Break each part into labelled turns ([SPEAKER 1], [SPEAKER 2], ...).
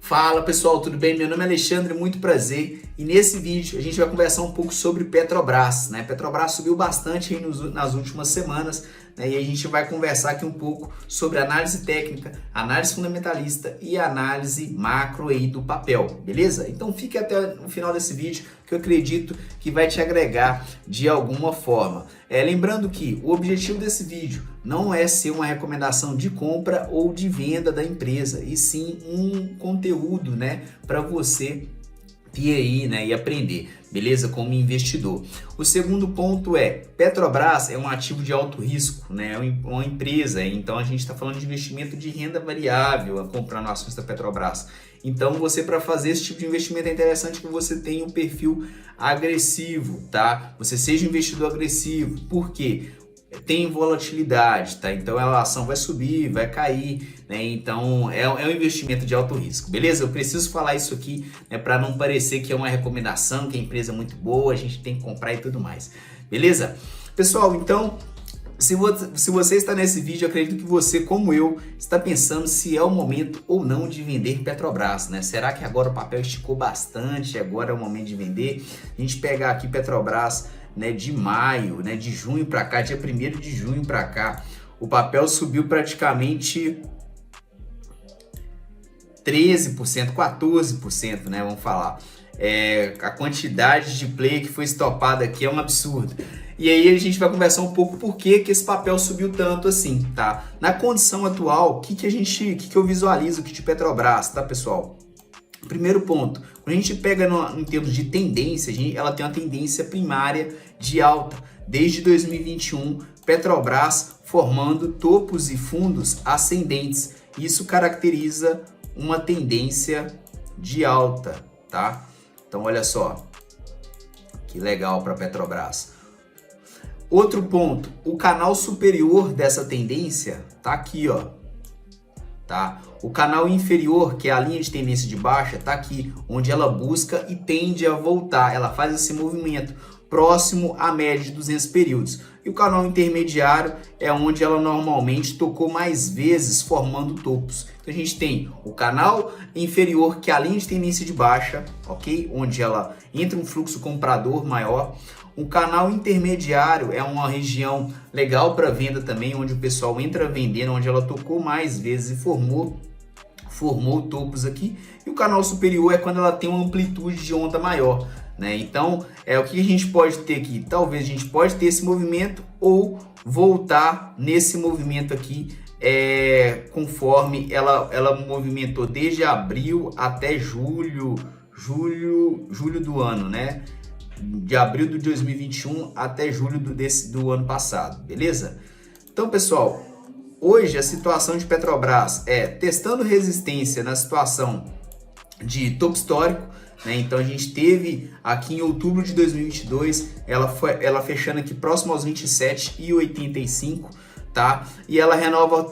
[SPEAKER 1] Fala pessoal, tudo bem? Meu nome é Alexandre, muito prazer. E nesse vídeo a gente vai conversar um pouco sobre Petrobras, né? Petrobras subiu bastante aí nas últimas semanas, né? E a gente vai conversar aqui um pouco sobre análise técnica, análise fundamentalista e análise macro aí do papel, beleza? Então fique até o final desse vídeo que eu acredito que vai te agregar de alguma forma. Lembrando que o objetivo desse vídeo não é ser uma recomendação de compra ou de venda da empresa, e sim um conteúdo, né, para você ter aí, né, e aprender, beleza? Como investidor. O segundo ponto é, Petrobras é um ativo de alto risco, né? É uma empresa, então a gente está falando de investimento de renda variável, comprando ações da Petrobras. Então você, para fazer esse tipo de investimento, é interessante que você tenha um perfil agressivo, tá? Você seja um investidor agressivo. Por quê? Tem volatilidade, tá? Então a ação vai subir, vai cair, né? Então é um investimento de alto risco, beleza? Eu preciso falar isso aqui, né, para não parecer que é uma recomendação, que a empresa é muito boa, a gente tem que comprar e tudo mais, beleza? Pessoal, então, se você está nesse vídeo, eu acredito que você, como eu, está pensando se é o momento ou não de vender Petrobras, né? Será que agora o papel esticou bastante, agora é o momento de vender? A gente pegar aqui Petrobras, né, de maio, né, de junho para cá, dia 1º de junho para cá, o papel subiu praticamente 13%, 14%, né, vamos falar. A quantidade de play que foi estopada aqui é um absurdo. E aí a gente vai conversar um pouco por que esse papel subiu tanto assim, tá? Na condição atual, o que eu visualizo aqui de Petrobras, tá, pessoal? Primeiro ponto, quando a gente pega em termos de tendência, ela tem uma tendência primária de alta. Desde 2021, Petrobras formando topos e fundos ascendentes. Isso caracteriza uma tendência de alta, tá? Então olha só, que legal para Petrobras. Outro ponto, o canal superior dessa tendência tá aqui, ó. Tá? O canal inferior, que é a linha de tendência de baixa, tá aqui, onde ela busca e tende a voltar. Ela faz esse movimento próximo à média de 200 períodos. E o canal intermediário é onde ela normalmente tocou mais vezes, formando topos. Então a gente tem o canal inferior, que é a linha de tendência de baixa, ok? Onde ela entra um fluxo comprador maior. O canal intermediário é uma região legal para venda também, onde o pessoal entra vendendo, onde ela tocou mais vezes e formou topos aqui. E o canal superior é quando ela tem uma amplitude de onda maior, né? Então, o que a gente pode ter aqui? Talvez a gente pode ter esse movimento ou voltar nesse movimento aqui, conforme ela movimentou desde abril até julho do ano, né? De abril de 2021 até julho do ano passado, beleza? Então, pessoal, hoje a situação de Petrobras é testando resistência na situação de topo histórico, né? Então a gente teve aqui em outubro de 2022, ela fechando aqui próximo aos 27,85, tá? E ela renova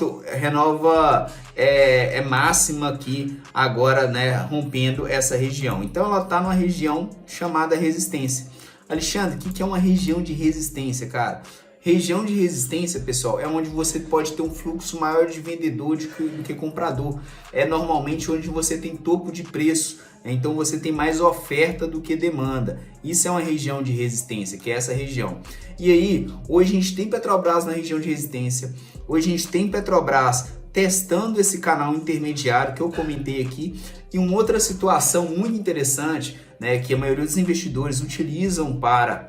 [SPEAKER 1] máxima aqui agora, né, rompendo essa região. Então ela tá numa região chamada resistência. Alexandre, o que é uma região de resistência, cara? Região de resistência, pessoal, é onde você pode ter um fluxo maior de vendedor do que comprador. É normalmente onde você tem topo de preço, né? Então você tem mais oferta do que demanda. Isso é uma região de resistência, que é essa região. E aí, hoje a gente tem Petrobras na região de resistência. Hoje a gente tem Petrobras testando esse canal intermediário que eu comentei aqui. E uma outra situação muito interessante, né, que a maioria dos investidores utilizam para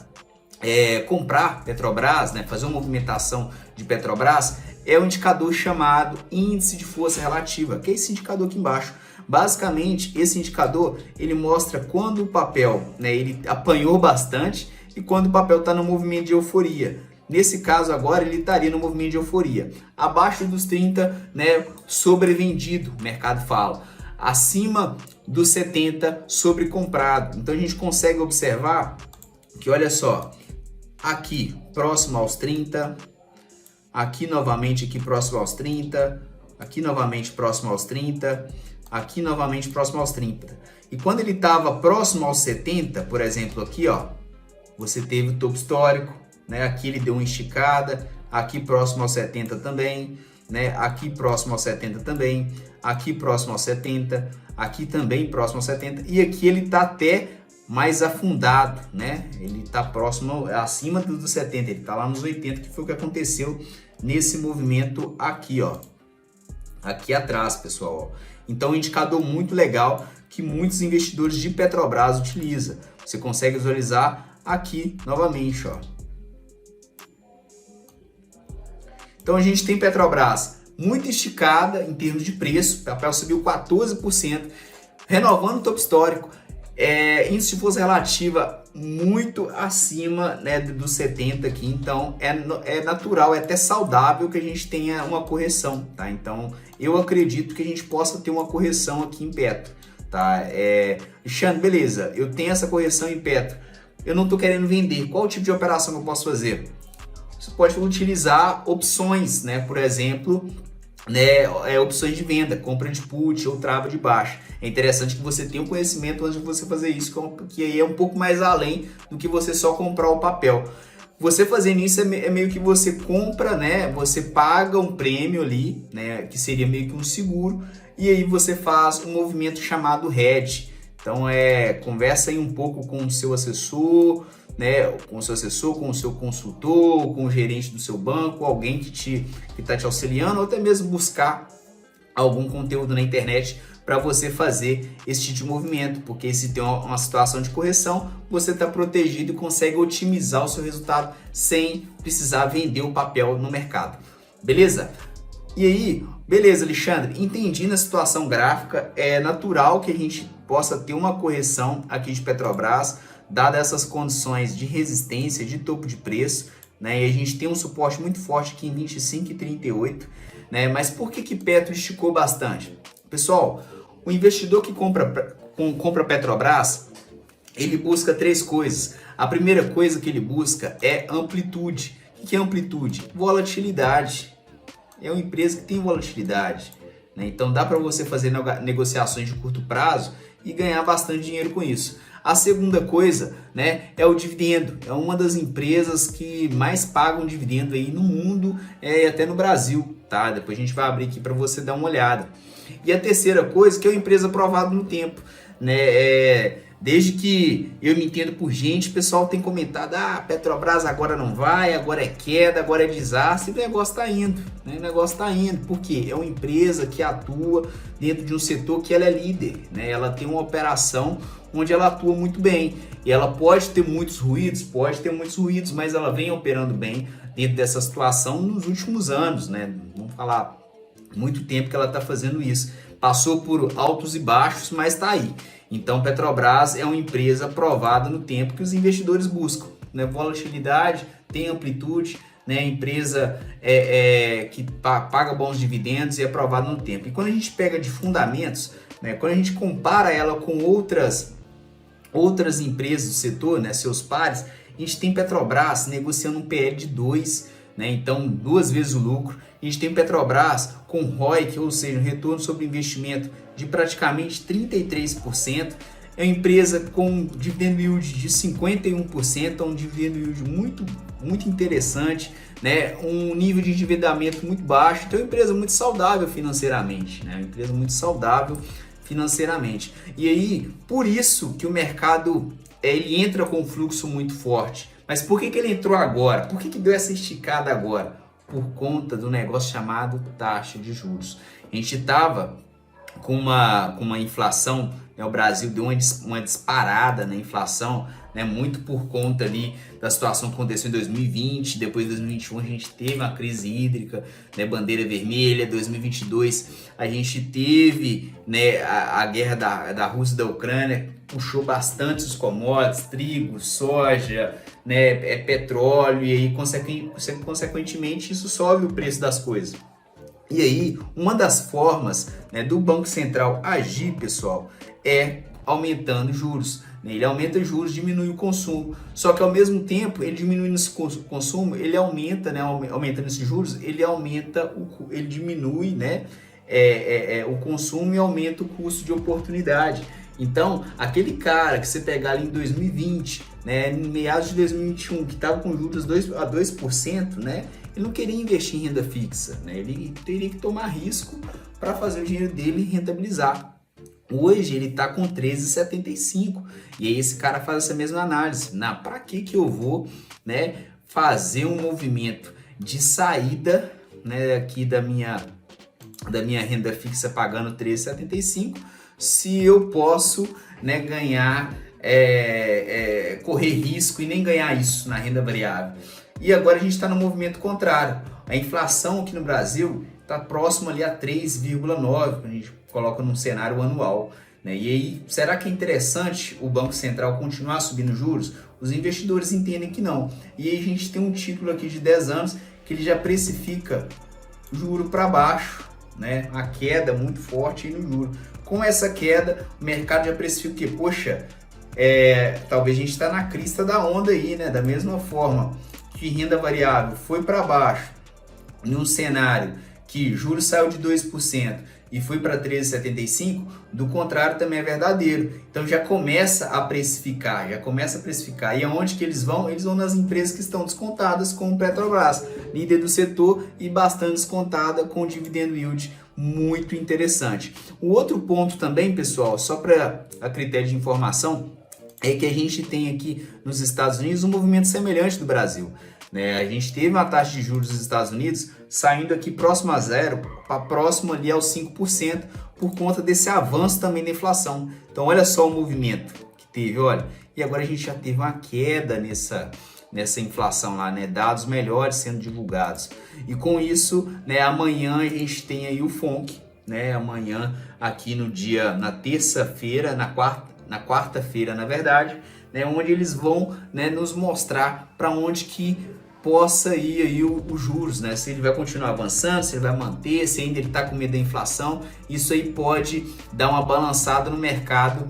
[SPEAKER 1] comprar Petrobras, né, fazer uma movimentação de Petrobras, é um indicador chamado índice de força relativa, que é esse indicador aqui embaixo. Basicamente, esse indicador ele mostra quando o papel, né, ele apanhou bastante e quando o papel está no movimento de euforia. Nesse caso agora ele estaria no movimento de euforia. Abaixo dos 30, né, sobrevendido, o mercado fala. Acima dos 70, sobrecomprado. Então a gente consegue observar que, olha só, aqui próximo aos 30, aqui novamente aqui próximo aos 30, aqui novamente próximo aos 30, aqui novamente próximo aos 30. E quando ele estava próximo aos 70, por exemplo, aqui, ó, você teve o topo histórico, né? Aqui ele deu uma esticada, aqui próximo aos 70 também, né? Aqui próximo ao 70 também, aqui próximo ao 70, aqui também próximo ao 70, e aqui ele está até mais afundado, né? Ele está próximo, acima do 70, ele está lá nos 80, que foi o que aconteceu nesse movimento aqui, ó. Aqui atrás, pessoal, ó. Então, um indicador muito legal que muitos investidores de Petrobras utilizam. Você consegue visualizar aqui novamente, ó. Então, a gente tem Petrobras muito esticada em termos de preço, o papel subiu 14%, renovando o topo histórico. Índice de força relativa muito acima, né, dos 70 aqui, então é natural, é até saudável que a gente tenha uma correção, tá? Então eu acredito que a gente possa ter uma correção aqui em Petro, tá? Alexandre, beleza, eu tenho essa correção em Petro, eu não estou querendo vender, qual tipo de operação que eu posso fazer? Você pode utilizar opções, né? Por exemplo, né, opções de venda, compra de put ou trava de baixa. É interessante que você tenha o conhecimento antes de você fazer isso, que aí é um pouco mais além do que você só comprar o papel. Você fazendo isso é meio que você compra, né? Você paga um prêmio ali, né? Que seria meio que um seguro, e aí você faz um movimento chamado hedge. Então conversa aí um pouco com o seu assessor, né? Com o seu assessor, com o seu consultor, com o gerente do seu banco, alguém que está te auxiliando, ou até mesmo buscar algum conteúdo na internet para você fazer esse tipo de movimento, porque se tem uma situação de correção, você está protegido e consegue otimizar o seu resultado sem precisar vender o papel no mercado. Beleza? E aí, beleza, Alexandre, entendi na situação gráfica, é natural que a gente possa ter uma correção aqui de Petrobras, dadas essas condições de resistência, de topo de preço, né? E a gente tem um suporte muito forte aqui em 25,38, né? Mas por que Petro esticou bastante? Pessoal, o investidor que compra Petrobras, ele busca três coisas. A primeira coisa que ele busca é amplitude. O que é amplitude? Volatilidade. É uma empresa que tem volatilidade, né? Então dá para você fazer negociações de curto prazo e ganhar bastante dinheiro com isso. A segunda coisa, né, é o dividendo. É uma das empresas que mais pagam dividendo aí no mundo e até no Brasil, tá? Depois a gente vai abrir aqui para você dar uma olhada. E a terceira coisa, que é uma empresa provada no tempo, né? Desde que eu me entendo por gente, o pessoal tem comentado, Petrobras agora não vai, agora é queda, agora é desastre, e o negócio está indo, né? O negócio está indo, porque é uma empresa que atua dentro de um setor que ela é líder, né? Ela tem uma operação onde ela atua muito bem, e ela pode ter muitos ruídos, mas ela vem operando bem dentro dessa situação nos últimos anos, né? Vamos falar, muito tempo que ela está fazendo isso, passou por altos e baixos, mas está aí. Então, Petrobras é uma empresa provada no tempo que os investidores buscam, né? Volatilidade, tem amplitude, né? Empresa que paga bons dividendos e é provada no tempo. E quando a gente pega de fundamentos, né? Quando a gente compara ela com outras empresas do setor, né? Seus pares, a gente tem Petrobras negociando um PL de 2, né? Então 2 vezes o lucro. A gente tem Petrobras com ROIC, ou seja, um retorno sobre investimento de praticamente 33%. É uma empresa com dividend yield de 51%, um dividend yield muito interessante, né? Um nível de endividamento muito baixo. Então é uma empresa muito saudável financeiramente, né? Uma empresa muito saudável financeiramente. E aí, por isso que o mercado ele entra com um fluxo muito forte. Mas por que ele entrou agora? Por que deu essa esticada agora? Por conta do negócio chamado taxa de juros. A gente estava com uma inflação, né? O Brasil deu uma disparada na inflação, né? Muito por conta ali da situação que aconteceu em 2020, depois de 2021 a gente teve uma crise hídrica, né? Bandeira vermelha, 2022 a gente teve, né, a guerra da Rússia e da Ucrânia, puxou bastante os commodities, trigo, soja, né, petróleo, e aí consequentemente isso sobe o preço das coisas. E aí, uma das formas, né, do Banco Central agir, pessoal, é aumentando juros. Ele aumenta juros, diminui o consumo. Só que ao mesmo tempo, ele diminuindo esse consumo, ele aumenta, né, aumentando esses juros, ele diminui, né, o consumo e aumenta o custo de oportunidade. Então, aquele cara que você pegar ali em 2020, né, em meados de 2021, que estava com juros a 2%, né, ele não queria investir em renda fixa, né? Ele teria que tomar risco para fazer o dinheiro dele rentabilizar. Hoje ele está com 13,75 e aí esse cara faz essa mesma análise. Para que eu vou, né, fazer um movimento de saída, né, aqui da minha renda fixa pagando 13,75 se eu posso, né, ganhar, correr risco e nem ganhar isso na renda variável? E agora a gente está no movimento contrário. A inflação aqui no Brasil está próximo ali a 3,9, quando a gente coloca num cenário anual, né? E aí, será que é interessante o Banco Central continuar subindo juros? Os investidores entendem que não. E aí a gente tem um título aqui de 10 anos que ele já precifica juro para baixo, né? A queda muito forte aí no juro. Com essa queda, o mercado já precifica o quê? Poxa, talvez a gente está na crista da onda aí, né? Da mesma forma que renda variável foi para baixo, num cenário que juros saiu de 2% e foi para 13,75, do contrário também é verdadeiro. Então já começa a precificar. E aonde que eles vão? Eles vão nas empresas que estão descontadas, como Petrobras, líder do setor e bastante descontada, com dividendo yield muito interessante. O outro ponto também, pessoal, só para a critério de informação, é que a gente tem aqui nos Estados Unidos um movimento semelhante do Brasil, né? A gente teve uma taxa de juros dos Estados Unidos saindo aqui próximo a zero, para próximo ali aos 5%, por conta desse avanço também da inflação. Então olha só o movimento que teve, olha. E agora a gente já teve uma queda nessa inflação lá, né? Dados melhores sendo divulgados. E com isso, né, amanhã a gente tem aí o FONC, né? Amanhã aqui na terça-feira, na quarta-feira, na verdade, né, onde eles vão, né, nos mostrar para onde que possa ir aí os juros, né? Se ele vai continuar avançando, se ele vai manter, se ainda ele está com medo da inflação. Isso aí pode dar uma balançada no mercado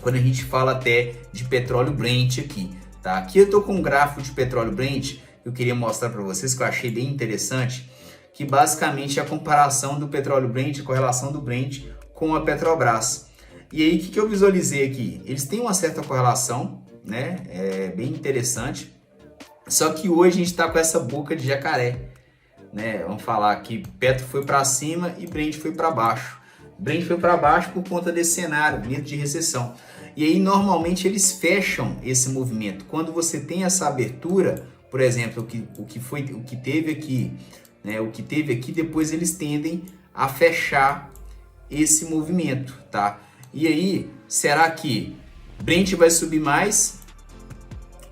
[SPEAKER 1] quando a gente fala até de petróleo Brent aqui, tá? Aqui eu estou com um gráfico de petróleo Brent que eu queria mostrar para vocês, que eu achei bem interessante, que basicamente é a comparação do petróleo Brent, a correlação do Brent com a Petrobras. E aí, o que eu visualizei aqui? Eles têm uma certa correlação, né? É bem interessante. Só que hoje a gente está com essa boca de jacaré, né? Vamos falar que Petro foi para cima e Brent foi para baixo. Brent foi para baixo por conta desse cenário, medo de recessão. E aí, normalmente, eles fecham esse movimento. Quando você tem essa abertura, por exemplo, o que teve aqui, né? O que teve aqui, depois eles tendem a fechar esse movimento, tá? E aí, será que Brent vai subir mais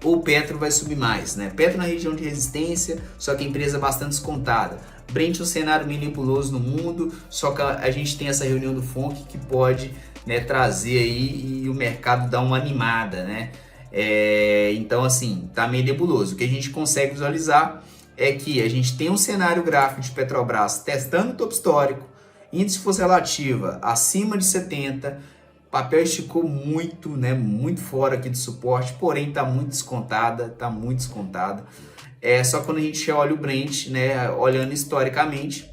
[SPEAKER 1] ou Petro vai subir mais, né? Petro na região de resistência, só que a empresa é bastante descontada. Brent um cenário meio nebuloso no mundo, só que a gente tem essa reunião do FONC que pode, né, trazer aí e o mercado dar uma animada, né? Então, assim, tá meio nebuloso. O que a gente consegue visualizar é que a gente tem um cenário gráfico de Petrobras testando o topo histórico, índice de força relativa acima de 70, papel esticou muito, né, muito fora aqui do suporte, porém está muito descontada, só quando a gente olha o Brent, né, olhando historicamente,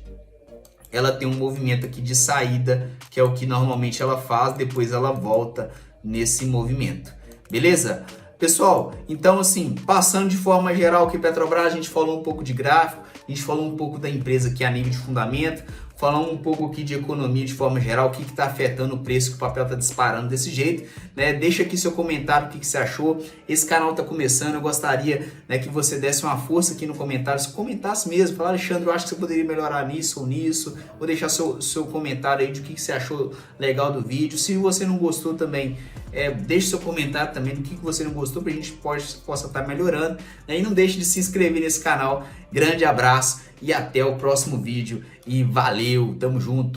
[SPEAKER 1] ela tem um movimento aqui de saída, que é o que normalmente ela faz, depois ela volta nesse movimento, beleza? Pessoal, então assim, passando de forma geral aqui Petrobras, a gente falou um pouco de gráfico, a gente falou um pouco da empresa aqui a nível de fundamento, falando um pouco aqui de economia de forma geral, o que está afetando o preço, que o papel está disparando desse jeito, né? Deixa aqui seu comentário, o que você achou. Esse canal está começando, eu gostaria, né, que você desse uma força aqui no comentário, se comentasse mesmo, falar, Alexandre, eu acho que você poderia melhorar nisso ou nisso, vou deixar seu comentário aí de o que você achou legal do vídeo. Se você não gostou também, deixe seu comentário também do que você não gostou, para a gente possa estar melhorando, né? E não deixe de se inscrever nesse canal. Grande abraço e até o próximo vídeo. E valeu, tamo junto!